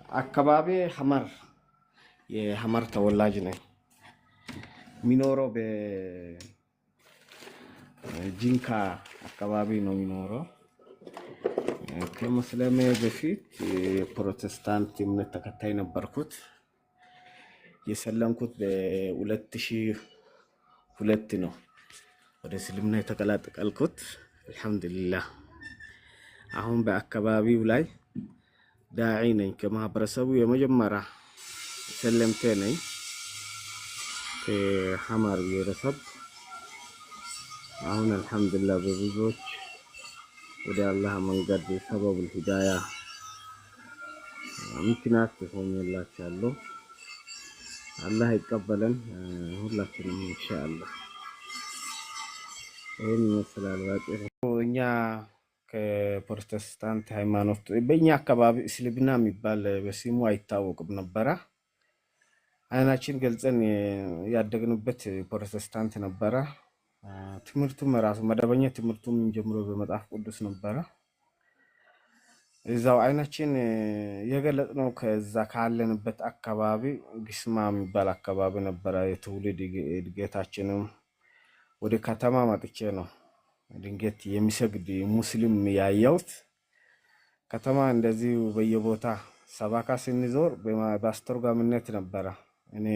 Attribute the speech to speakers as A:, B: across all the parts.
A: አካባቢ ሐመር የሐመር ተወላጅ ነኝ። የሚኖረው በጂንካ አካባቢ ነው የሚኖረው። ከሙስሊም በፊት የፕሮቴስታንት እምነት ተከታይ ነበርኩት። የሰለምኩት በ2002 ነው ወደ እስልምና የተቀላቀልኩት። አልሐምዱሊላህ አሁን በአካባቢው ላይ ዳዒ ነኝ። ከማህበረሰቡ የመጀመሪያ ሰለምቴ ነኝ። ከሐመር ብሔረሰብ አሁን አልሐምዱሊላህ በብዙዎች ወደ አላህ መንገድ ሰበቡል ሂዳያ ምክንያት ሆኜላችኋለሁ። አላህ ይቀበለን ሁላችንም ኢንሻአላህ። ይሄን ይመስላል ባጭሩ። እኛ ከፕሮቴስታንት ሃይማኖት በእኛ አካባቢ እስልምና የሚባል በስሙ አይታወቅም ነበረ። አይናችን ገልጸን ያደግንበት ፕሮቴስታንት ነበረ። ትምህርቱም ራሱ መደበኛ ትምህርቱም ጀምሮ በመጽሐፍ ቅዱስ ነበረ። እዛው አይናችን የገለጽነው ከዛ ካለንበት አካባቢ ግስማ የሚባል አካባቢ ነበረ። የትውልድ እድገታችንም ወደ ከተማ መጥቼ ነው ድንገት የሚሰግድ ሙስሊም ያየሁት። ከተማ እንደዚህ በየቦታ ሰባካ ስንዞር በአስተርጓሚነት ነበረ እኔ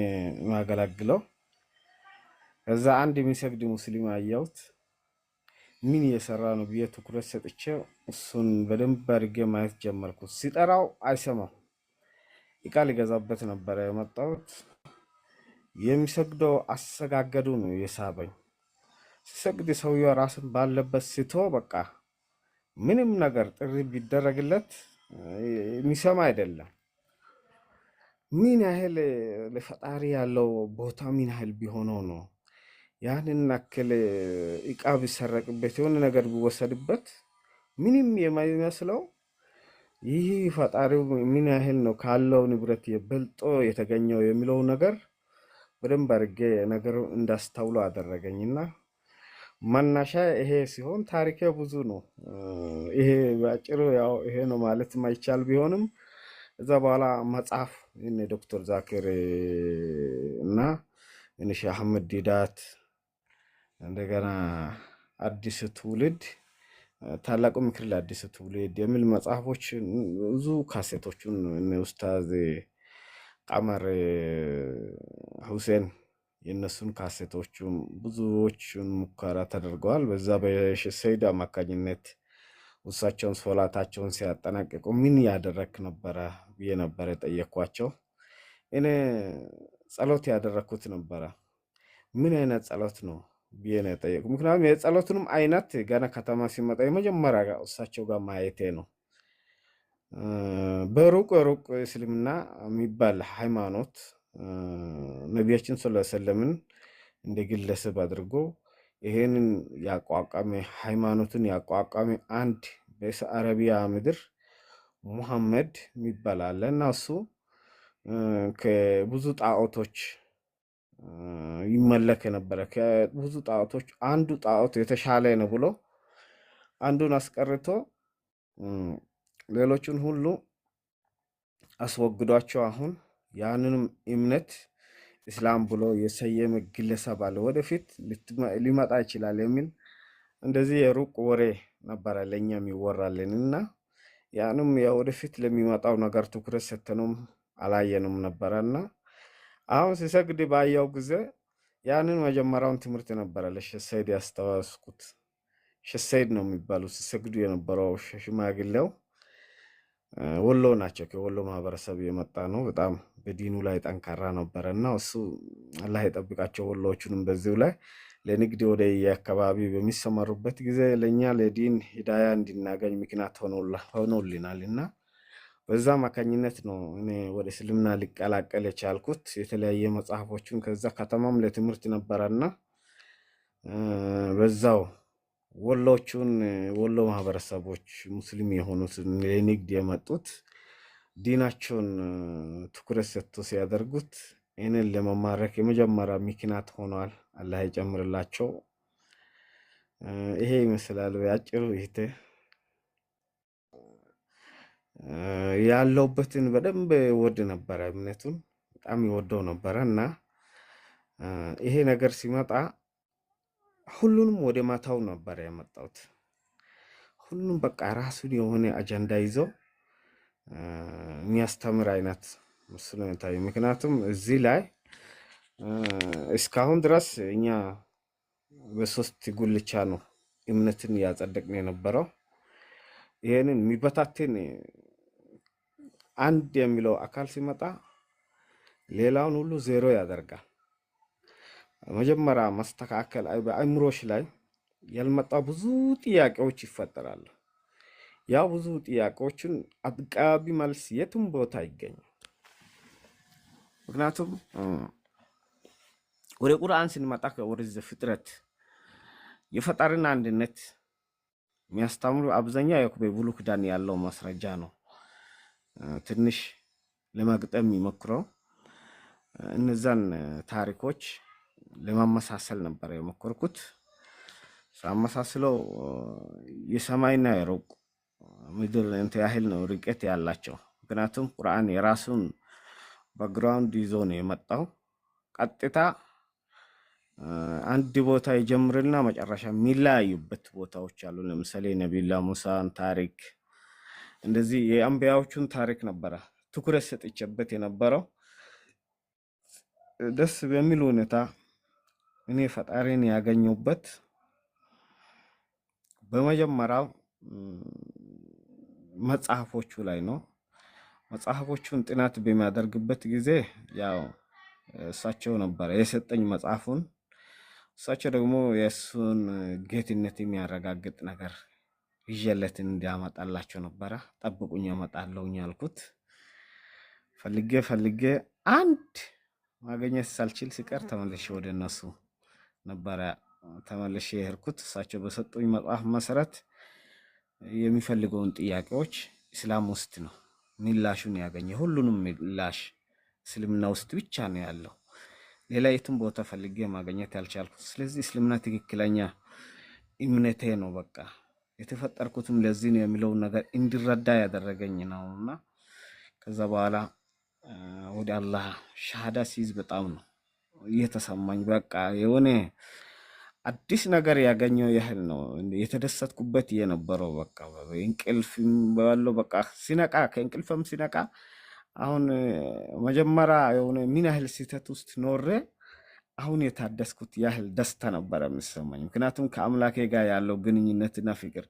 A: ማገለግለው። ከዛ አንድ የሚሰግድ ሙስሊም አየሁት። ምን እየሰራ ነው ብዬ ትኩረት ሰጥቼ እሱን በደንብ አድርጌ ማየት ጀመርኩት። ሲጠራው አይሰማም። እቃ ሊገዛበት ነበረ የመጣሁት። የሚሰግደው አሰጋገዱ ነው የሳበኝ። ሲሰግድ ሰውየው ራስን ባለበት ስቶ በቃ ምንም ነገር ጥሪ ቢደረግለት የሚሰማ አይደለም። ምን ያህል ለፈጣሪ ያለው ቦታ ምን ያህል ቢሆነው ነው ያንን አክል እቃ ቢሰረቅበት የሆነ ነገር ቢወሰድበት ምንም የማይመስለው ይህ ፈጣሪው ምን ያህል ነው ካለው ንብረት የበልጦ የተገኘው የሚለው ነገር በደንብ አድርጌ ነገሩ እንዳስተውሎ አደረገኝና መነሻ ይሄ ሲሆን ታሪኬ ብዙ ነው። ይሄ ባጭሩ ያው ይሄ ነው ማለት ማይቻል ቢሆንም እዛ በኋላ መጽሐፍ እነ ዶክተር ዛኪር እና እነ ሼህ አህመድ ዲዳት እንደገና አዲስ ትውልድ ታላቁ ምክር ለአዲስ ትውልድ የሚል መጽሐፎች ብዙ ካሴቶቹን እነ ኡስታዝ ቀመር ሁሴን የነሱን ካሴቶቹን ብዙዎቹን ሙከራ ተደርገዋል። በዛ በሼህ ሰይድ አማካኝነት ውሳቸውን ሶላታቸውን ሲያጠናቅቁ ምን ያደረክ ነበረ ብዬ ነበረ ጠየኳቸው። እኔ ጸሎት ያደረኩት ነበረ። ምን አይነት ጸሎት ነው ብዬ ነው የጠየቁ። ምክንያቱም የጸሎቱንም አይነት ገና ከተማ ሲመጣ የመጀመሪያ እሳቸው ጋር ማየቴ ነው። በሩቅ እስልምና የሚባል ሃይማኖት ነቢያችን ሰለላሁ ዐለይሂ ወሰለምን እንደ ግለሰብ አድርጎ ይሄንን ያቋቋመ ሃይማኖትን ያቋቋመ አንድ በአረቢያ ምድር ሙሐመድ የሚባል አለ እና እሱ ከብዙ ጣዖቶች ይመለክ ነበረ። ከብዙ ጣዖቶች አንዱ ጣዖት የተሻለ ነው ብሎ አንዱን አስቀርቶ ሌሎቹን ሁሉ አስወግዷቸው አሁን ያንንም እምነት እስላም ብሎ የሰየመ ግለሰብ አለ። ወደፊት ሊመጣ ይችላል የሚል እንደዚህ የሩቅ ወሬ ነበረ ለኛም ይወራልን እና ያንም ወደፊት ለሚመጣው ነገር ትኩረት ሰተንም አላየንም ነበረና አሁን ሲሰግድ ባየው ጊዜ ያንን መጀመሪያውን ትምህርት ነበረ ለሼህ ሰይድ ያስተዋስኩት። ሼህ ሰይድ ነው የሚባሉት ሲሰግዱ የነበረው ሽማግሌው ወሎ ናቸው። ከወሎ ማህበረሰብ የመጣ ነው። በጣም በዲኑ ላይ ጠንካራ ነበረና እሱ አላህ ይጠብቃቸው ወሎዎቹንም በዚሁ ላይ ለንግድ ወደ የአካባቢ በሚሰማሩበት ጊዜ ለኛ ለዲን ሂዳያ እንድናገኝ ምክንያት ሆኖልናል እና በዛ አማካኝነት ነው እኔ ወደ እስልምና ሊቀላቀል የቻልኩት። የተለያየ መጽሐፎችን ከዛ ከተማም ለትምህርት ነበረና በዛው ወሎቹን ወሎ ማህበረሰቦች ሙስሊም የሆኑት ለንግድ የመጡት ዲናቸውን ትኩረት ሰጥቶ ሲያደርጉት እኔን ለመማረክ የመጀመሪያ ምክንያት ሆኗል። አላህ ይጨምርላቸው። ይሄ ይመስላል ባጭሩ። ይሄ ያለውበትን በደንብ ወድ ነበረ። እምነቱን በጣም ይወደው ነበረ እና ይሄ ነገር ሲመጣ ሁሉንም ወደ ማታው ነበረ ያመጣሁት። ሁሉም በቃ ራሱን የሆነ አጀንዳ ይዞ የሚያስተምር አይነት ምስሉ ታዩ። ምክንያቱም እዚህ ላይ እስካሁን ድረስ እኛ በሶስት ጉልቻ ነው እምነትን እያጸደቅን የነበረው። ይህንን የሚበታትን አንድ የሚለው አካል ሲመጣ ሌላውን ሁሉ ዜሮ ያደርጋል። መጀመሪያ ማስተካከል በአእምሮሽ ላይ ያልመጣ ብዙ ጥያቄዎች ይፈጠራሉ። ያ ብዙ ጥያቄዎችን አጥጋቢ መልስ የትም ቦታ ይገኛል። ምክንያቱም ወደ ቁርአን ስንመጣ ወደ ዘፍጥረት የፈጣሪን አንድነት የሚያስተምሩ አብዛኛው በብሉይ ኪዳን ያለው ማስረጃ ነው። ትንሽ ለመግጠም የሚሞክረው እነዛን ታሪኮች ለማመሳሰል ነበር የሞከርኩት። ሳመሳስለው የሰማይና የሩቅ ምድር እንትን ያህል ነው ርቀት ያላቸው። ምክንያቱም ቁርአን የራሱን ባክግራውንድ ይዞ ነው የመጣው። ቀጥታ አንድ ቦታ ይጀምርና መጨረሻ የሚለያዩበት ቦታዎች አሉ። ለምሳሌ ነቢዩላህ ሙሳን ታሪክ እንደዚህ የአንቢያዎቹን ታሪክ ነበረ ትኩረት ሰጥቼበት የነበረው። ደስ በሚል ሁኔታ እኔ ፈጣሪን ያገኘሁበት በመጀመሪያው መጽሐፎቹ ላይ ነው። መጽሐፎቹን ጥናት በሚያደርግበት ጊዜ ያው እሳቸው ነበር የሰጠኝ መጽሐፉን። እሳቸው ደግሞ የእሱን ጌትነት የሚያረጋግጥ ነገር ይዤለት እንዲያመጣላቸው ነበረ። ጠብቁኝ አመጣለሁኝ አልኩት። ፈልጌ አንድ ማግኘት ሳልችል ሲቀር ተመልሼ ወደ እነሱ ነበረ ተመልሼ የሄድኩት። እሳቸው በሰጡኝ መጽሐፍ መሰረት የሚፈልገውን ጥያቄዎች እስላም ውስጥ ነው ምላሹን ያገኘ። ሁሉንም ምላሽ እስልምና ውስጥ ብቻ ነው ያለው። ሌላ የትም ቦታ ፈልጌ ማግኘት ያልቻልኩት። ስለዚህ እስልምና ትክክለኛ እምነቴ ነው። በቃ የተፈጠርኩትም ለዚህ ነው የሚለውን ነገር እንዲረዳ ያደረገኝ ነውና ከዛ በኋላ ወደ አላህ ሻሃዳ ሲይዝ በጣም ነው እየተሰማኝ። በቃ የሆነ አዲስ ነገር ያገኘው ያህል ነው የተደሰትኩበት የነበረው። በቃ እንቅልፍም ባለው በቃ ሲነቃ ከእንቅልፍም ሲነቃ አሁን መጀመሪያ የሆነ ምን ያህል ስህተት ውስጥ ኖሬ አሁን የታደስኩት ያህል ደስታ ነበረ የሚሰማኝ። ምክንያቱም ከአምላኬ ጋር ያለው ግንኙነትና ፍቅር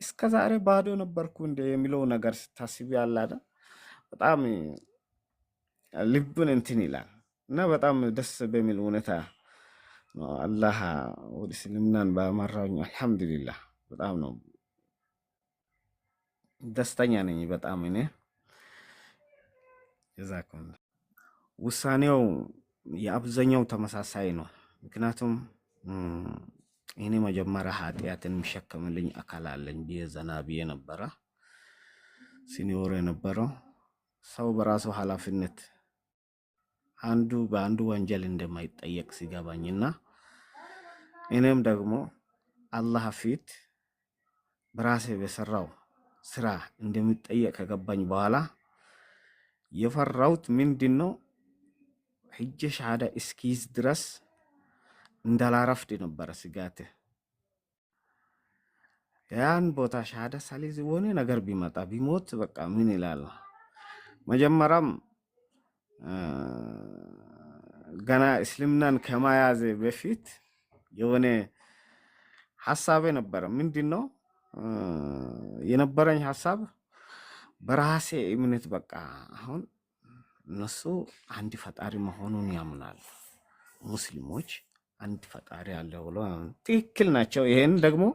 A: እስከዛሬ ባዶ ነበርኩ እንደ የሚለው ነገር ስታስቢ ያለ አይደል በጣም ልብን እንትን ይላል እና በጣም ደስ በሚል ሁኔታ አላህ ወደ እስልምናን ባመራኝ አልሐምዱሊላህ በጣም ነው ደስተኛ ነኝ። በጣም እኔ ጀዛኩም ውሳኔው የአብዛኛው ተመሳሳይ ነው። ምክንያቱም እኔ መጀመሪያ ኃጢአትን የሚሸከምልኝ አካል አለኝ ብዬ ዘና ብዬ ነበረ ሲኒዮር የነበረው። ሰው በራሱ ኃላፊነት አንዱ በአንዱ ወንጀል እንደማይጠየቅ ሲገባኝና እኔም ደግሞ አላህ ፊት በራሴ በሰራው ስራ እንደሚጠየቅ ከገባኝ በኋላ የፈራሁት ምንድነው ሂጄ ሻሃዳ እስኪይዝ ድረስ እንዳላረፍድ ነበረ ስጋቴ። ያን ቦታ ሻሃዳ ሳልይዝ የሆነ ነገር ቢመጣ ቢሞት በቃ ምን ይላል። መጀመሪያም ገና እስልምናን ከማያዝ በፊት የሆነ ሐሳቤ ነበረ። ምንድነው የነበረኝ ሐሳብ በራሴ እምነት በቃ አሁን እነሱ አንድ ፈጣሪ መሆኑን ያምናሉ። ሙስሊሞች አንድ ፈጣሪ አለ ብሎ ትክክል ናቸው። ይሄን ደግሞ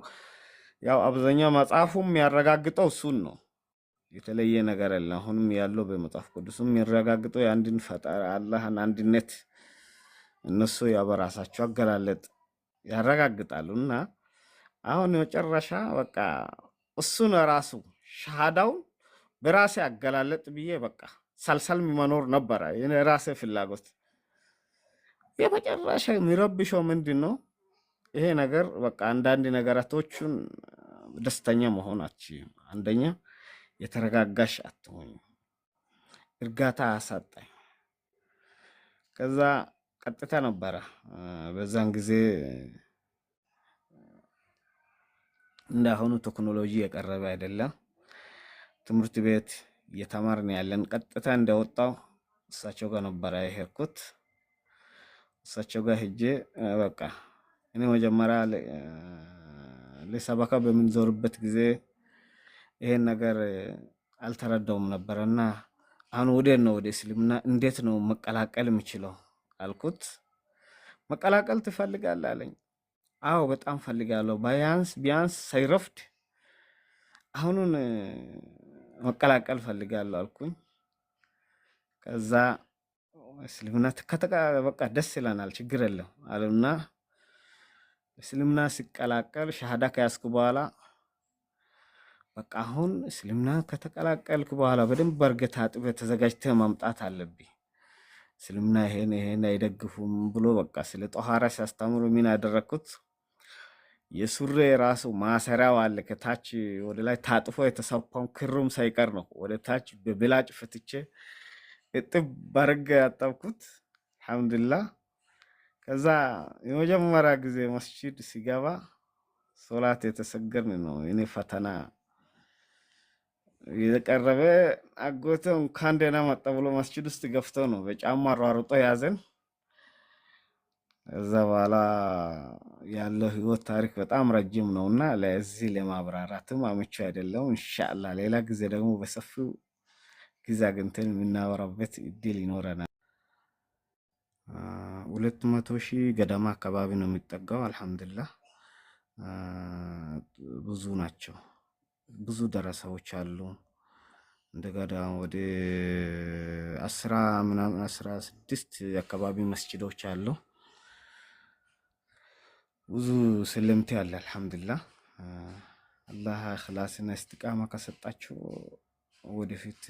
A: ያው አብዛኛው መጽሐፉም ያረጋግጠው እሱን ነው። የተለየ ነገር አለ። አሁንም ያለው በመጽሐፍ ቅዱስም የሚያረጋግጠው የአንድን ፈጣሪ አላህን አንድነት እነሱ ያው በራሳቸው አገላለጥ ያረጋግጣሉና አሁን መጨረሻ በቃ እሱን ራሱ ሻሃዳውን በራሴ አገላለጥ ብዬ በቃ ሳልሰልም መኖር ነበረ የራሴ ፍላጎት። የመጨረሻ የሚረብሸው ምንድነው ይሄ ነገር በቃ አንዳንድ ነገራቶችን ደስተኛ መሆናችን። አንደኛ የተረጋጋሽ አትሆኝ። እርጋታ አሳጣኝ። ከዛ ቀጥታ ነበረ በዛን ጊዜ እንዳሁኑ ቴክኖሎጂ የቀረበ አይደለም። ትምህርት ቤት እየተማርን ያለን ቀጥታ እንደወጣው እሳቸው ጋር ነበረ የሄድኩት። እሳቸው ጋር ሄጄ በቃ እኔ መጀመሪያ ለሰበካ በምንዞርበት ጊዜ ይሄን ነገር አልተረዳውም ነበርና አሁን ወዴት ነው ወደ እስልምና እንዴት ነው መቀላቀል የምችለው አልኩት። መቀላቀል ትፈልጋለህ አለኝ። አዎ በጣም ፈልጋለሁ፣ ቢያንስ ሳይረፍድ አሁኑን መቀላቀል ፈልጋለሁ አልኩኝ። ከዛ እስልምና በቃ ደስ ይለናል ችግር የለም አሉና እስልምና ሲቀላቀል ሻሃዳ ከያዝኩ በኋላ በቃ አሁን እስልምና ከተቀላቀልኩ በኋላ በደንብ በርገታ አጥበህ ተዘጋጅተህ ማምጣት አለብኝ። እስልምና ይሄን አይደግፉም ብሎ በቃ ስለ ጦሃራ ሲያስተምሩ ምን ያደረኩት የሱሬ ራሱ ማሰሪያው አለ ከታች ወደ ላይ ታጥፎ የተሰፋው ክሩም ሳይቀር ነው ወደ ታች በብላጭ ፍትቼ እጥብ ባርገ ያጠብኩት። አልሐምዱሊላህ። ከዛ የመጀመሪያ ጊዜ መስጂድ ሲገባ ሶላት የተሰገድን ነው እኔ ፈተና የቀረበ አጎተ እንኳን ደህና መጣ ብሎ መስጂድ ውስጥ ገፍቶ ነው በጫማ አሯሩጦ ያዘን። እዛ በኋላ ያለው ህይወት ታሪክ በጣም ረጅም ነውና ለዚህ ለማብራራትም አመቺ አይደለም። ኢንሻአላህ ሌላ ጊዜ ደግሞ በሰፊው ጊዜ አግኝተን የምናወራበት እድል ይኖረናል። 200,000 ገደማ አካባቢ ነው የሚጠጋው። አልሐምዱሊላህ ብዙ ናቸው። ብዙ ደረሳዎች አሉ። እንደገና ወደ 16 አካባቢ መስጂዶች አሉ። ብዙ ስልምት ያለ አልሐምዱሊላህ። አላህ ኢኽላስና ኢስቲቃማ ከሰጣችሁ ወደፊት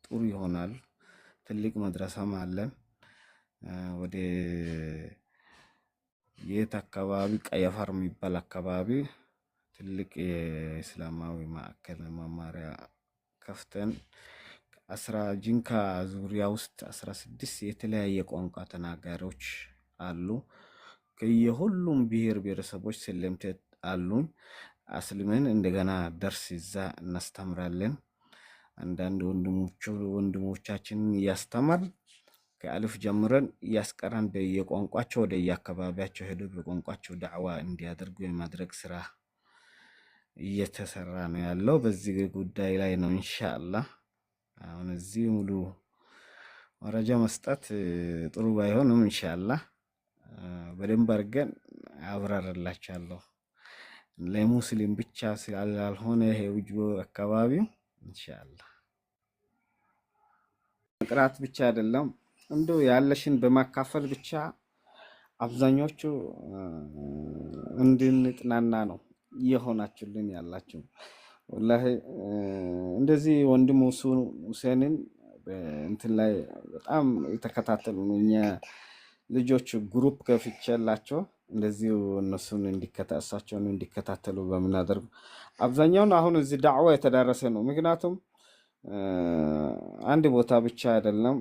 A: ጥሩ ይሆናል። ትልቅ መድረሳም አለን። ወደ የት አካባቢ ቀየፋር የሚባል አካባቢ ትልቅ የእስላማዊ ማዕከል መማሪያ ከፍተን ጂንካ ዙሪያ ውስጥ 16 የተለያየ ቋንቋ ተናጋሪዎች አሉ። ከየሁሉም ብሔር ብሔረሰቦች ስልምት አሉን። አስልመን እንደገና ደርስ ይዛ እናስተምራለን። አንዳንድ ወንድሞቻችንን እያስተማር ከአልፍ ጀምረን እያስቀራን በየቋንቋቸው ወደ የአካባቢያቸው ሄዶ በቋንቋቸው ዳዕዋ እንዲያደርጉ የማድረግ ስራ እየተሰራ ነው ያለው። በዚህ ጉዳይ ላይ ነው ኢንሻአላህ። አሁን እዚህ ሙሉ መረጃ መስጠት ጥሩ ባይሆንም ኢንሻአላህ በደንብ አድርገን አብራራላችኋለሁ። ለሙስሊም ብቻ ስላልሆነ ይሄ ውጅ አካባቢው ኢንሻአላህ ቅራት ብቻ አይደለም እንደው ያለሽን በማካፈል ብቻ አብዛኞቹ እንድንጥናና ነው እየሆናችሁልን ያላችሁ። ወላሂ እንደዚህ ወንድም ሁሴንን እንትን ላይ በጣም የተከታተሉ እኛ ልጆች ግሩፕ ከፍቼላቸው እንደዚሁ እነሱን እሳቸውን እንዲከታተሉ በምናደርጉ አብዛኛውን አሁን እዚህ ዳዕዋ የተዳረሰ ነው። ምክንያቱም አንድ ቦታ ብቻ አይደለም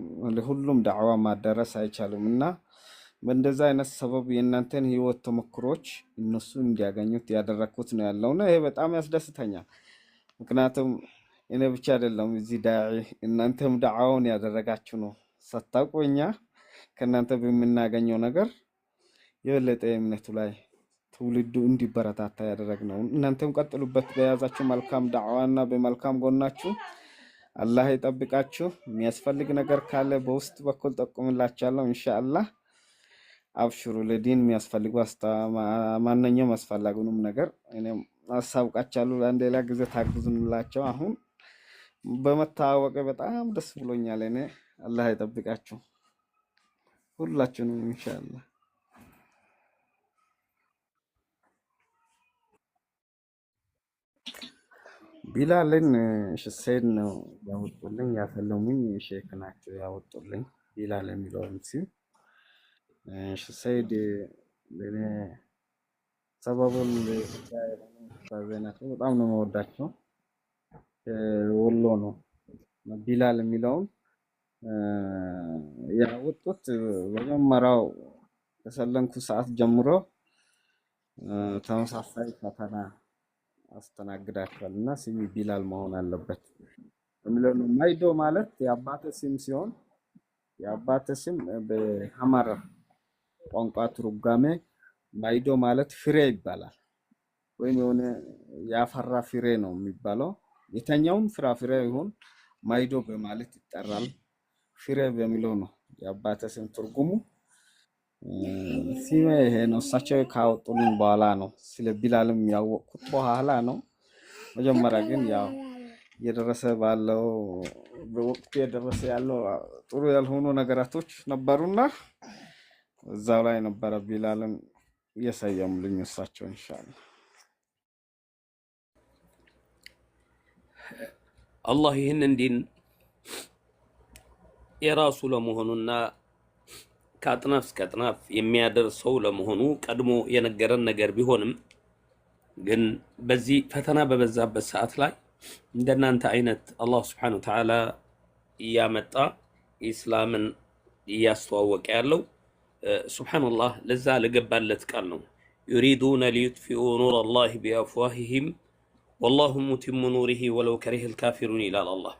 A: ሁሉም ዳዕዋ ማዳረስ አይቻልም እና በእንደዛ አይነት ሰበብ የእናንተን ህይወት ተሞክሮች እነሱ እንዲያገኙት ያደረኩት ነው ያለውና ይሄ በጣም ያስደስተኛል። ምክንያቱም እኔ ብቻ አይደለም እዚህ ዳዒ እናንተም ዳዕዋውን ያደረጋችሁ ነው። ሳታውቁ እኛ ከእናንተ በምናገኘው ነገር የበለጠ እምነቱ ላይ ትውልዱ እንዲበረታታ ያደረግነው። እናንተም ቀጥሉበት በያዛችሁ መልካም ዳዕዋና በመልካም ጎናችሁ። አላህ ይጠብቃችሁ። የሚያስፈልግ ነገር ካለ በውስጥ በኩል ጠቁምላችኋለሁ ኢንሻአላህ። አብሽሩ። ለዲን የሚያስፈልጉ ማንኛውም አስፈላጊውንም ነገር እኔም አሳውቃችኋለሁ። ሌላ ጊዜ ታግዙንላቸው። አሁን በመታወቅ በጣም ደስ ብሎኛል። እኔ አላህ ይጠብቃችሁ ሁላችሁንም ኢንሻአላህ። ቢላልን ሰይድ ነው ያወጡልኝ፣ ያሰለሙኝ ሼክ ናቸው ያወጡልኝ። ቢላል የሚለውን ሲል ሰይድ ለኔ ሰበቡን ዜናቸው በጣም ነው የምወዳቸው። ወሎ ነው። ቢላል የሚለውን ያወጡት በመጀመሪያው ከሰለምኩ ሰዓት ጀምሮ ተመሳሳይ ፈተና አስተናግዳችኋል እና ስሚ ቢላል መሆን አለበት የሚለው ነው። ማይዶ ማለት የአባተ ስም ሲሆን የአባተ ስም በሐመር ቋንቋ ትርጓሜ ማይዶ ማለት ፍሬ ይባላል። ወይም የሆነ ያፈራ ፍሬ ነው የሚባለው። የተኛውም ፍራፍሬ ይሁን ማይዶ በማለት ይጠራል። ፍሬ በሚለው ነው የአባተ ስም ትርጉሙ። ሲሜ ይሄ ነው። እሳቸው ካወጡልኝ በኋላ ነው ስለ ቢላልም ያወቅኩት በኋላ ነው። መጀመሪያ ግን ያው እየደረሰ ባለው በወቅቱ የደረሰ ያለው ጥሩ ያልሆኑ ነገራቶች ነበሩና እዛው ላይ ነበረ ቢላልን እየሰየሙልኝ እሳቸው ኢንሻአላህ።
B: አላህ ይህንን ዲን የራሱ ለመሆኑና ከአጥናፍ እስከ አጥናፍ የሚያደርሰው ለመሆኑ ቀድሞ የነገረን ነገር ቢሆንም ግን በዚህ ፈተና በበዛበት ሰዓት ላይ እንደናንተ አይነት አላህ Subhanahu Wa Ta'ala እያመጣ ኢስላምን እያስተዋወቀ ያለው ሱብሃንአላህ ለዛ ለገባለት ቃል ነው። يريدون ليطفئوا نور الله بأفواههم والله متم نوره ولو كره الكافرون ይላል አላህ።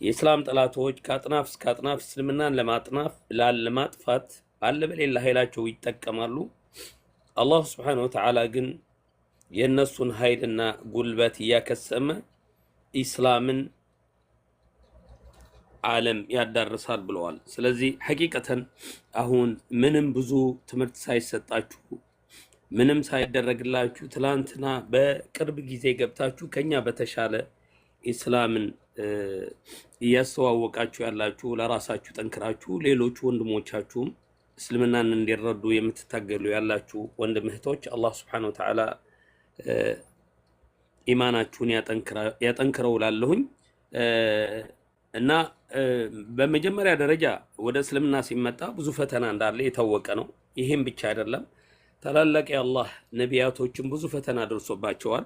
B: የእስላም ጠላቶች ከአጥናፍ እስከ አጥናፍ እስልምናን ለማጥፋት ባለ በሌላ ኃይላቸው ይጠቀማሉ። አላህ Subhanahu Wa Ta'ala ግን የነሱን ኃይልና ጉልበት እያከሰመ ኢስላምን ዓለም ያዳርሳል ብለዋል። ስለዚህ ሐቂቀተን አሁን ምንም ብዙ ትምህርት ሳይሰጣችሁ ምንም ሳይደረግላችሁ ትላንትና በቅርብ ጊዜ ገብታችሁ ከኛ በተሻለ ኢስላምን እያስተዋወቃችሁ ያላችሁ ለራሳችሁ ጠንክራችሁ ሌሎች ወንድሞቻችሁም እስልምናን እንዲረዱ የምትታገሉ ያላችሁ ወንድም እህቶች አላህ Subhanahu Wa Ta'ala ኢማናችሁን ያጠንክረው ላለሁኝ እና በመጀመሪያ ደረጃ ወደ እስልምና ሲመጣ ብዙ ፈተና እንዳለ የታወቀ ነው። ይሄም ብቻ አይደለም፣ ታላላቅ የአላህ ነቢያቶችም ብዙ ፈተና ደርሶባቸዋል።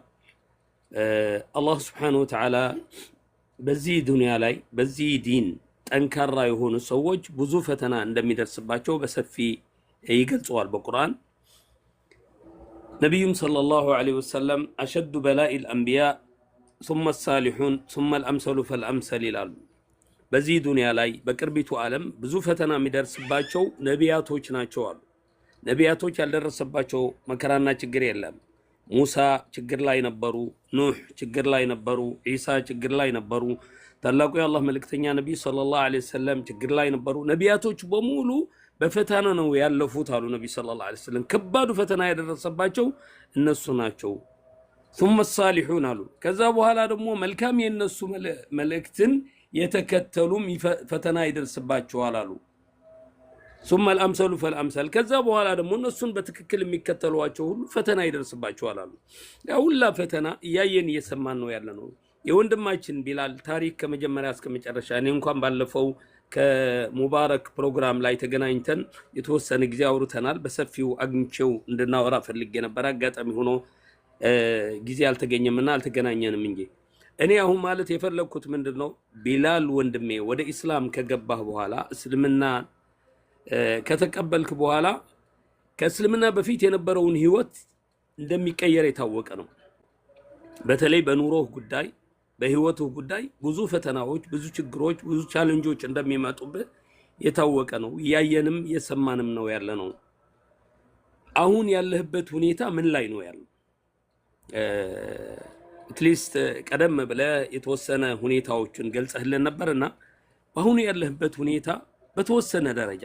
B: አላህ Subhanahu Wa Ta'ala በዚህ ዱንያ ላይ በዚህ ዲን ጠንካራ የሆኑ ሰዎች ብዙ ፈተና እንደሚደርስባቸው በሰፊ ይገልጸዋል በቁርአን። ነብዩም ሰለላሁ ዐለይሂ ወሰለም አሸዱ በላኢል አንቢያ ثم الصالحون ثم الامثل فالامثل ይላሉ። በዚህ ዱንያ ላይ በቅርቢቱ ዓለም ብዙ ፈተና የሚደርስባቸው ነቢያቶች ናቸው አሉ። ነቢያቶች ያልደረሰባቸው መከራና ችግር የለም። ሙሳ ችግር ላይ ነበሩ፣ ኑህ ችግር ላይ ነበሩ፣ ኢሳ ችግር ላይ ነበሩ። ታላቁ የአላህ መልእክተኛ ነብይ ሰለላሁ ዐለይሂ ወሰለም ችግር ላይ ነበሩ። ነቢያቶች በሙሉ በፈተና ነው ያለፉት አሉ ነብይ ሰለላሁ ዐለይሂ ወሰለም። ከባዱ ፈተና ያደረሰባቸው እነሱ ናቸው። ثم الصالحون አሉ። ከዛ በኋላ ደግሞ መልካም የነሱ መልእክትን የተከተሉም ፈተና ይደርስባቸዋል አሉ። ثم الامثل فالامثل ከዛ በኋላ ደግሞ እነሱን በትክክል የሚከተሏቸው ሁሉ ፈተና ይደርስባቸዋል አሉ። ያውላ ፈተና እያየን እየሰማን ነው ያለነው። የወንድማችን ቢላል ታሪክ ከመጀመሪያ እስከ መጨረሻ እኔ እንኳን ባለፈው ከሙባረክ ፕሮግራም ላይ ተገናኝተን የተወሰነ ጊዜ አውርተናል። በሰፊው አግኝቼው እንድናወራ ፈልጌ ነበር። አጋጣሚ ሆኖ ጊዜ አልተገኘምና አልተገናኘንም እንጂ እኔ አሁን ማለት የፈለኩት ምንድነው ቢላል ወንድሜ ወደ ኢስላም ከገባህ በኋላ እስልምና ከተቀበልክ በኋላ ከእስልምና በፊት የነበረውን ህይወት እንደሚቀየር የታወቀ ነው። በተለይ በኑሮህ ጉዳይ በህይወትህ ጉዳይ ብዙ ፈተናዎች፣ ብዙ ችግሮች፣ ብዙ ቻሌንጆች እንደሚመጡብህ የታወቀ ነው። ያየንም የሰማንም ነው ያለ ነው። አሁን ያለህበት ሁኔታ ምን ላይ ነው ያለው? አትሊስት ቀደም ብለህ የተወሰነ ሁኔታዎችን ገልጸህልን ነበርና አሁን ያለህበት ሁኔታ በተወሰነ ደረጃ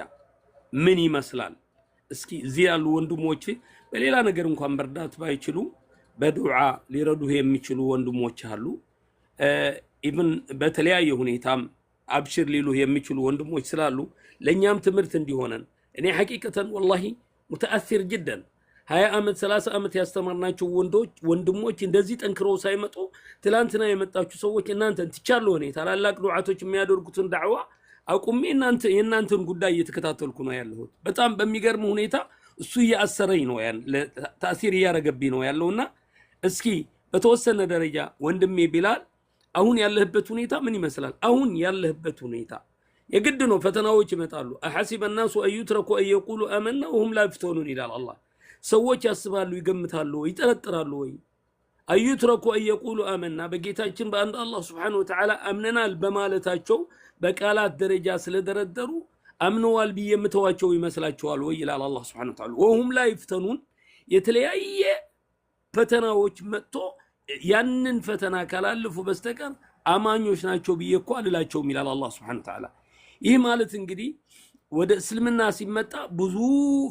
B: ምን ይመስላል? እስኪ እዚህ ያሉ ወንድሞች በሌላ ነገር እንኳን መርዳት ባይችሉ በዱዓ ሊረዱህ የሚችሉ ወንድሞች አሉ። ኢቭን በተለያየ ሁኔታም አብሽር ሊሉህ የሚችሉ ወንድሞች ስላሉ ለኛም ትምህርት እንዲሆነን እኔ ሐቂቀተን ወላሂ ሙተአሲር جدا 20 ዓመት 30 ዓመት ያስተማርናቸው ወንድሞች እንደዚህ ጠንክረው ሳይመጡ ትላንትና የመጣችሁ ሰዎች እናንተን ትቻለሁ እኔ ታላላቅ ዱዓቶች የሚያደርጉትን ዳዕዋ አቁሜ የእናንተን ጉዳይ እየተከታተልኩ ነው ያለሁት። በጣም በሚገርም ሁኔታ እሱ ያሰረኝ ነው ያን ተአሲር ያረገብኝ ነው ያለውና እስኪ በተወሰነ ደረጃ ወንድሜ ቢላል አሁን ያለህበት ሁኔታ ምን ይመስላል? አሁን ያለህበት ሁኔታ የግድ ነው። ፈተናዎች ይመጣሉ። አሐሲበ الناس أن يتركوا أن يقولوا آمنا وهم لا يفتنون ይላል አላህ። ሰዎች ያስባሉ ይገምታሉ ይጠረጥራሉ ወይ أن يتركوا أن يقولوا آمنا በጌታችን በአንድ አላህ Subhanahu Wa Ta'ala አምነናል በማለታቸው በቃላት ደረጃ ስለደረደሩ አምነዋል ብዬ የምተዋቸው ይመስላችኋል ወይ ይላል አላህ Subhanahu Wa Ta'ala። وهم لا يفتنون የተለያየ ፈተናዎች መጥቶ ያንን ፈተና ካላለፉ በስተቀር አማኞች ናቸው ብዬ እኮ አልላቸውም ይላል አላህ Subhanahu Wa Ta'ala። ይህ ማለት እንግዲህ ወደ እስልምና ሲመጣ ብዙ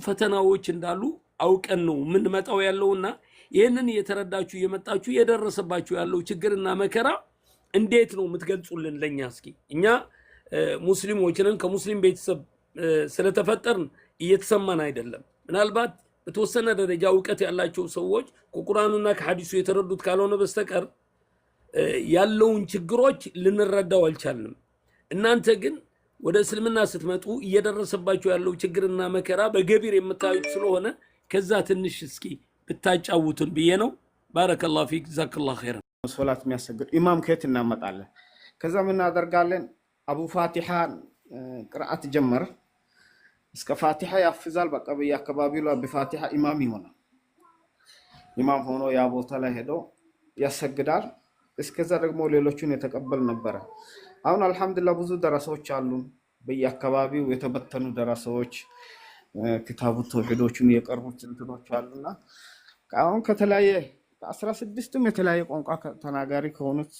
B: ፈተናዎች እንዳሉ አውቀን ነው ምን መጣው ያለውና ይሄንን የተረዳችሁ የመጣችሁ የደረሰባችሁ ያለው ችግርና መከራ እንዴት ነው የምትገልጹልን ለኛ? እስኪ እኛ ሙስሊሞች ነን ከሙስሊም ቤተሰብ ስለተፈጠርን እየተሰማን አይደለም። ምናልባት በተወሰነ ደረጃ ዕውቀት ያላቸው ሰዎች ከቁርአኑና ከሐዲሱ የተረዱት ካልሆነ በስተቀር ያለውን ችግሮች ልንረዳው አልቻልንም። እናንተ ግን ወደ እስልምና ስትመጡ እየደረሰባችሁ ያለው ችግርና መከራ በገቢር የምታዩት ስለሆነ ከዛ ትንሽ እስኪ ብታጫውቱን ብዬ ነው። ባረከላሁ ፊክ ጀዛከላሁ ኸይራን።
A: ሶላት የሚያሰግድ ኢማም ከየት እናመጣለን? ከዛ ምን እናደርጋለን? አቡ ፋቲሃን ቅርአት ጀመረ እስከ ፋቲሃ ያፍዛል። በቃ በየአካባቢው ላይ በፋቲሃ ኢማም ይሆናል። ኢማም ሆኖ ያ ቦታ ላይ ሄዶ ያሰግዳል። እስከዛ ደግሞ ሌሎቹን የተቀበል ነበረ። አሁን አልহামዱሊላህ ብዙ ደረሰዎች አሉ በየአካባቢው የተበተኑ ደረሰዎች ክታቡ ተውሂዶችን የቀርቡት እንትኖች አሉና አሁን ከተለያየ 16ም የተለያየ ቋንቋ ተናጋሪ ከሆኑት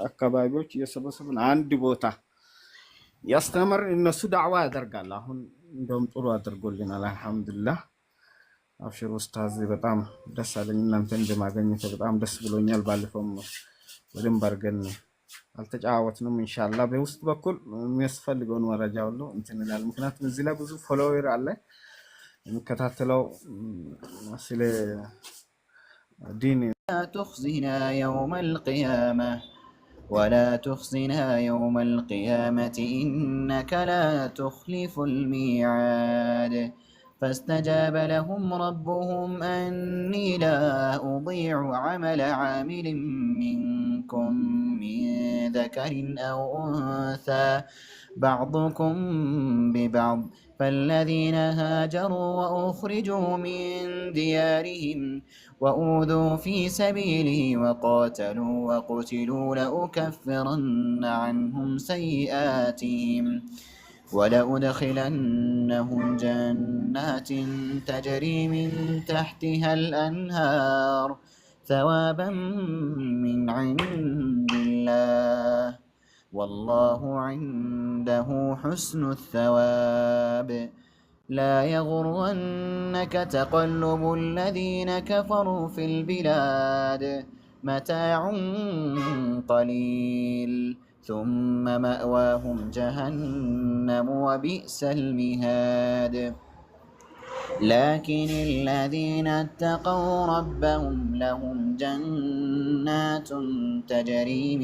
A: አካባቢዎች እየሰበሰብን አንድ ቦታ ያስተምር እነሱ ዳዕዋ ያደርጋል። አሁን እንደውም ጥሩ አድርጎልናል አልহামዱሊላህ። አብሽር ኡስታዝ በጣም ደስ አለኝ እናንተን በማግኘት በጣም ደስ ብሎኛል። ባለፈው በደንብ አድርገን አልተጫወትንም። ኢንሻአላህ በውስጥ በኩል የሚያስፈልገውን መረጃ ሁሉ እንትን ይላል። ምክንያቱም እዚህ ላይ ብዙ ፎሎወር አለ የሚከታተለው ስለ ዲን
C: تخزنا يوم القيامة ولا تخزنا يوم القيامة إنك لا تخلف الميعاد فاستجاب لهم ربهم أني لا أضيع عمل عامل منكم من ذكر أو أنثى بعضكم ببعض فالذين هاجروا وأخرجوا من ديارهم وأوذوا في سبيلي وقاتلوا وقتلوا لأكفرن عنهم سيئاتهم ولأدخلنهم جنات تجري من تحتها الأنهار ثوابا من عند الله والله عنده حسن الثواب لا يغرنك تقلب الذين كفروا في البلاد متاع قليل ثم مأواهم جهنم وبئس المهاد لكن الذين اتقوا ربهم لهم جنات تجري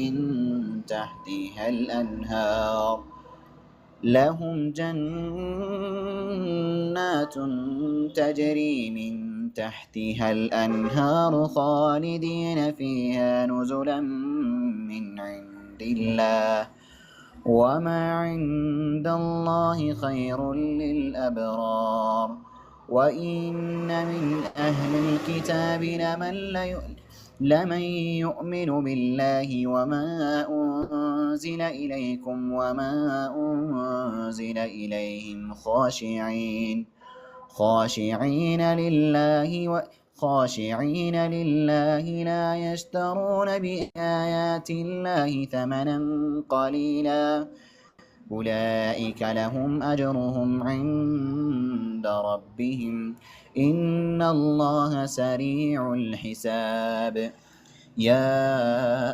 C: من تحتها الأنهار خالدين فيها نزلا من عند الله وما عند الله خير للأبرار وإن من أهل الكتاب لمن يؤمن بالله وما أنزل إليكم وما أنزل إليهم خاشعين لله لا يشترون بآيات الله ثمنا قليلا أولئك لهم أجرهم عند ربهم إن الله سريع الحساب يا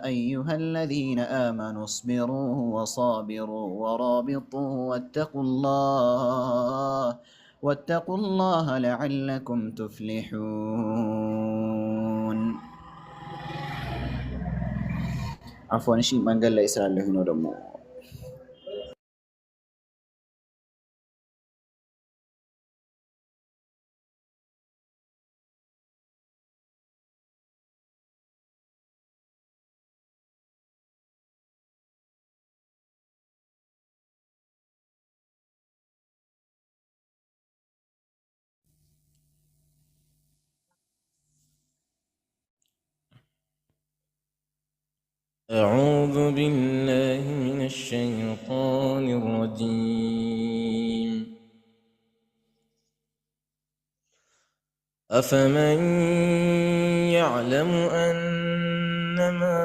C: أيها الذين آمنوا اصبروا وصابروا ورابطوا واتقوا الله لعلكم تفلحون عفوا شيء من قال لا يسأل له دمو
D: أعوذ بالله من الشيطان الرجيم. أفمن يعلم أنما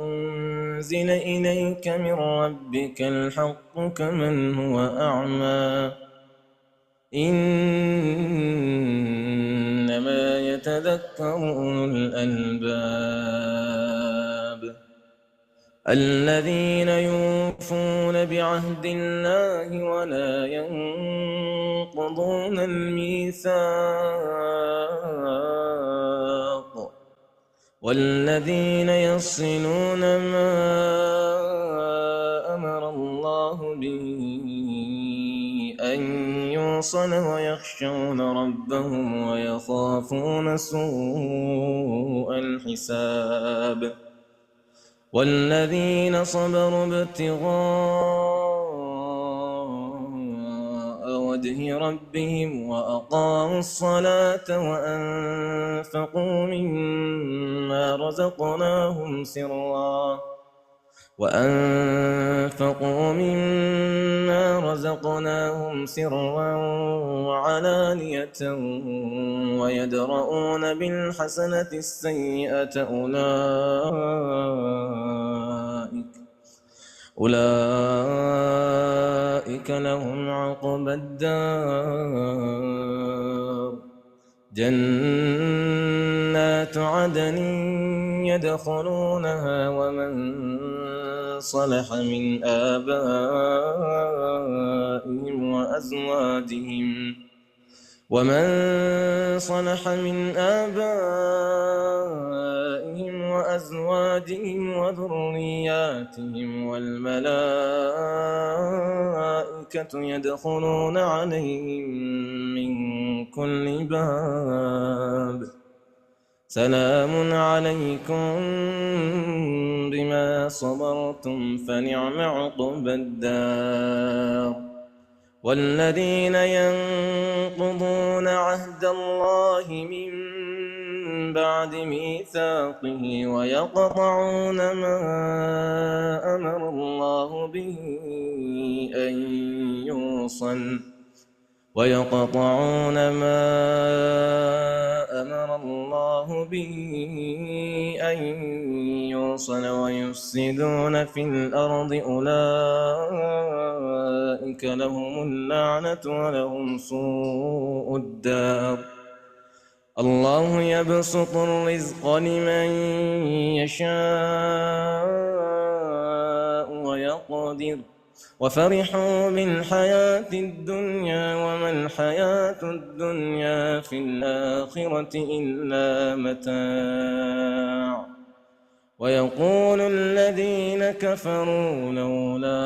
D: أنزل إليك من ربك الحق كمن هو أعمى إنما يتذكر أولو الألباب الذين يوفون بعهد الله ولا ينقضون الميثاق والذين يصلون ما أمر الله به أن يوصل ويخشون ربهم ويخافون سوء الحساب والذين صبروا ابتغاء وجه ربهم وأقاموا الصلاة وأنفقوا مما رزقناهم سرا وعلانية ويدرؤون بالحسنة السيئة أولئك لهم عقبى الدار جنات عدن يدخلونها ومن صلح من آبائهم وأزواجهم وذرياتهم والملائكة يدخلون عليهم من كل باب سلام عليكم بما صبرتم فنعم عقبى الدار والذين ينقضون عهد الله من بعد ميثاقه ويقطعون ما أمر الله به أن يوصل ويفسدون في الأرض أولئك لهم اللعنة ولهم سوء الدار الله يبسط الرزق لمن يشاء ويقدر وفرحوا بالحياة الدنيا وما الحياة الدنيا في الآخرة إلا متاع ويقول الذين كفروا لولا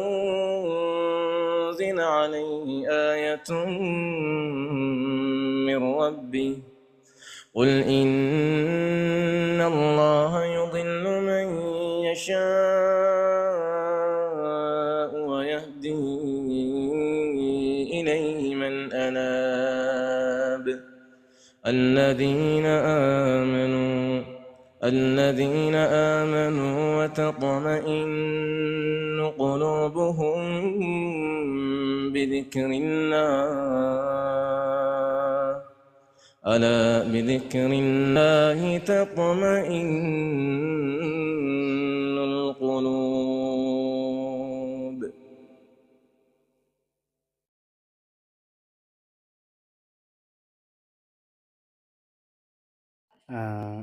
D: أنزل عليه آية من ربه قل إن الله يضل من يشاء ويهدي إليه من أناب الذين آمنوا وتطمئن قلوبهم بذكر الله ألا بذكر الله تطمئن القلوب.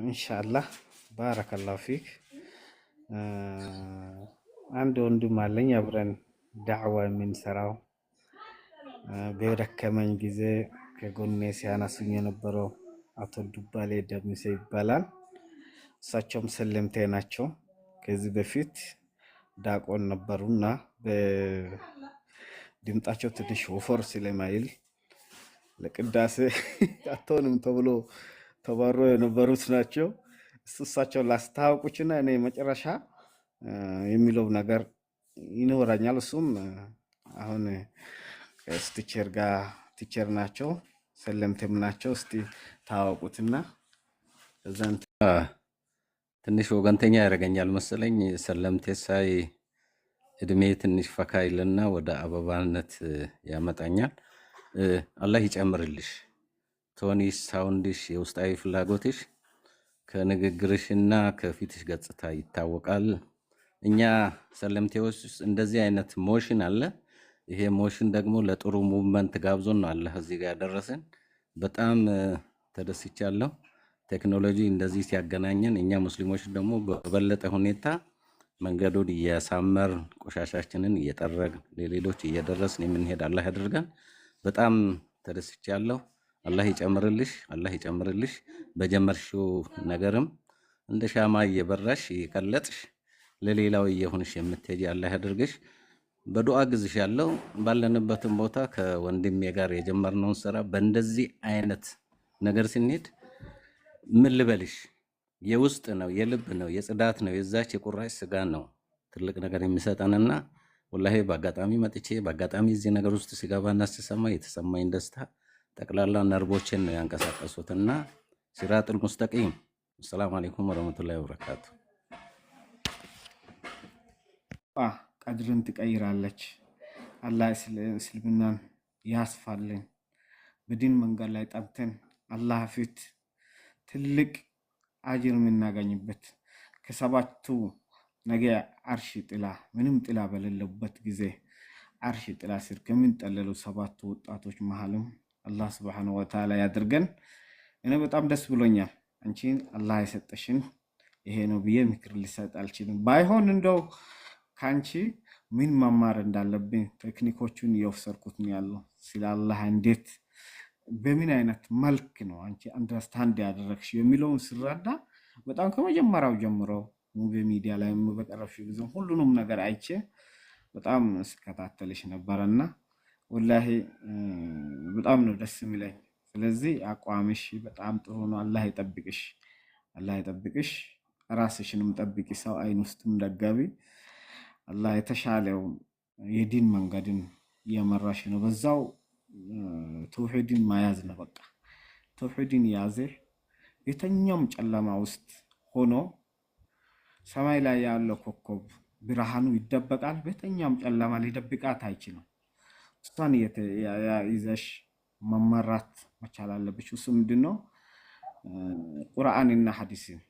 A: ኢንሻአላህ ባረከላሁ ፊክ። አንድ ወንድም አለኝ አብረን ዳዕዋ የምንሰራው በደከመኝ ጊዜ ከጎኔ ሲያነሱኝ የነበረው አቶ ዱባሌ ደምሴ ይባላል። እሳቸውም ሰለምቴ ናቸው። ከዚህ በፊት ዳቆን ነበሩና በድምጣቸው ትንሽ ወፈር ስለማይል ለቅዳሴ አቶንም ተብሎ ተባሮ የነበሩት ናቸው። እሳቸው ላስታውቁችና እኔ መጨረሻ የሚለው ነገር ይኖረኛል። እሱም አሁን ከስቲቸር ጋር ቲቸር ናቸው፣ ሰለምቴም ናቸው። እስቲ ታዋቁትና እዛን
E: ትንሽ ወገንተኛ ያደርገኛል መሰለኝ። ሰለምቴ ሳይ እድሜ ትንሽ ፈካ ይልና ወደ አበባነት ያመጣኛል። አላህ ይጨምርልሽ። ቶኒሽ፣ ሳውንድሽ፣ የውስጣዊ ፍላጎትሽ ከንግግርሽና ከፊትሽ ገጽታ ይታወቃል። እኛ ሰለምቴዎች ውስጥ እንደዚህ አይነት ሞሽን አለ። ይሄ ሞሽን ደግሞ ለጥሩ ሙቭመንት ጋብዞን ነው አላህ እዚህ ጋር ያደረሰን። በጣም ተደስቻለሁ። ቴክኖሎጂ እንደዚህ ሲያገናኘን እኛ ሙስሊሞች ደግሞ በበለጠ ሁኔታ መንገዱን እያሳመር ቆሻሻችንን እየጠረግን ለሌሎች እየደረስን የምንሄድ አላህ ያድርገን። በጣም ተደስቻለሁ። አላህ ይጨምርልሽ፣ አላህ ይጨምርልሽ። በጀመርሽው ነገርም እንደ ሻማ እየበራሽ እየቀለጥሽ ለሌላው እየሆንሽ የምትሄጂ አላህ ያድርግሽ። በዱዓ ግዝሻለሁ። ባለንበትም ቦታ ከወንድሜ ጋር የጀመርነውን ስራ በእንደዚህ አይነት ነገር ስንሄድ ምን ልበልሽ የውስጥ ነው፣ የልብ ነው፣ የጽዳት ነው፣ የዛች የቁራሽ ስጋ ነው ትልቅ ነገር የሚሰጠንና ወላሂ በአጋጣሚ መጥቼ በአጋጣሚ እዚህ ነገር ውስጥ ሲገባና ሲሰማ የተሰማኝ ደስታ ጠቅላላ ነርቦችን ነው ያንቀሳቀሱትና ሲራጥል ሙስተቂም። ሰላም አለይኩም ወራህመቱላሂ ወበረካቱ።
A: ቀድርን ትቀይራለች። አላህ እስልምናን ያስፋልን። በዲን መንገድ ላይ ጠብተን አላህ ፊት ትልቅ አጅር የምናገኝበት ከሰባቱ ነገ አርሽ ጥላ ምንም ጥላ በሌለበት ጊዜ አርሽ ጥላ ስር ከሚንጠለሉ ሰባቱ ወጣቶች መሃልም አላህ Subhanahu Wa Ta'ala ያድርገን። እኔ በጣም ደስ ብሎኛል። አንቺን አላህ የሰጠሽን ይሄ ነው ብዬ ምክር ልሰጥ አልችልም። ባይሆን እንደው ካንቺ ምን መማር እንዳለብኝ ቴክኒኮቹን እየወሰድኩት ነው ያለው። ስለ አላህ እንዴት በምን አይነት መልክ ነው አንቺ አንደርስታንድ ያደረግሽ የሚለውን ስራዳ በጣም ከመጀመሪያው ጀምሮ ሙቪ ሚዲያ ላይ በቀረብሽ ጊዜ ሁሉንም ነገር አይቼ በጣም ስከታተልሽ ነበርና ወላሂ በጣም ነው ደስ የሚለኝ። ስለዚህ አቋምሽ በጣም ጥሩ ነው። አላህ ይጠብቅሽ፣ አላህ ይጠብቅሽ። ራስሽንም ጠብቂ፣ ሰው አይን ውስጥም ደጋቢ። አላህ የተሻለው የዲን መንገድን እየመራሽ ነው። በዛው ተውሂድን ማያዝ ነው። በቃ ተውሂድን ያዘ የተኛውም ጨለማ ውስጥ ሆኖ ሰማይ ላይ ያለው ኮከብ ብርሃኑ ይደበቃል። በተኛውም ጨለማ ሊደብቃት አይችልም። እሷን ይዘሽ መመራት መቻል አለብሽ። እሱ ምንድነው? ቁርአንና ሐዲስን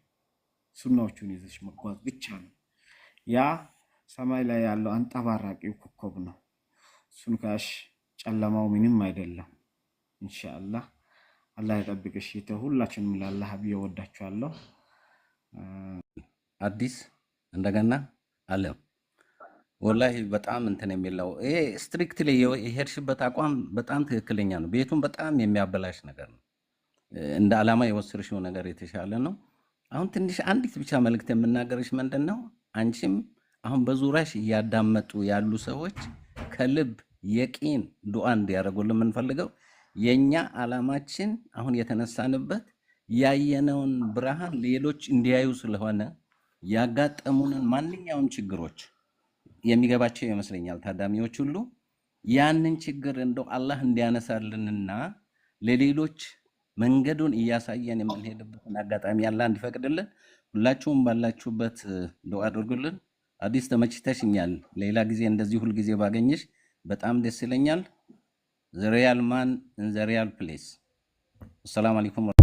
A: ሱናዎቹን ይዘሽ መጓዝ ብቻ ነው። ያ ሰማይ ላይ ያለው አንጠባራቂው ኮከብ ነው። እሱን ካሽ ጨለማው ምንም አይደለም። ኢንሻአላህ አላህ ይጠብቅሽ። ሁላችንም ለአላህ ብዬ ወዳችኋለሁ።
E: አዲስ እንደገና አለም ወላሂ በጣም እንትን የሚለው ይሄ ስትሪክትሊ የሄድሽበት አቋም በጣም ትክክለኛ ነው። ቤቱን በጣም የሚያበላሽ ነገር ነው። እንደ ዓላማ የወሰድሽው ነገር የተሻለ ነው። አሁን ትንሽ አንዲት ብቻ መልእክት የምናገርሽ ምንድነው? አንቺም አሁን በዙሪያሽ እያዳመጡ ያሉ ሰዎች ከልብ የቂን ዱዓ እንዲያደርጉልን የምንፈልገው የኛ ዓላማችን አሁን የተነሳንበት ያየነውን ብርሃን ሌሎች እንዲያዩ ስለሆነ ያጋጠሙንን ማንኛውም ችግሮች የሚገባቸው ይመስለኛል ታዳሚዎች ሁሉ ያንን ችግር እንደው አላህ እንዲያነሳልንና ለሌሎች መንገዱን እያሳየን የምንሄድበትን አጋጣሚ አላህ እንዲፈቅድልን ሁላችሁም ባላችሁበት ዱዓ አድርጉልን። አዲስ ተመችተሽኛል። ሌላ ጊዜ እንደዚህ ሁሉ ጊዜ ባገኝሽ በጣም ደስ ይለኛል። ዘ ሪያል ማን ኢን ዘ ሪያል ፕሌስ። ሰላም አለይኩም።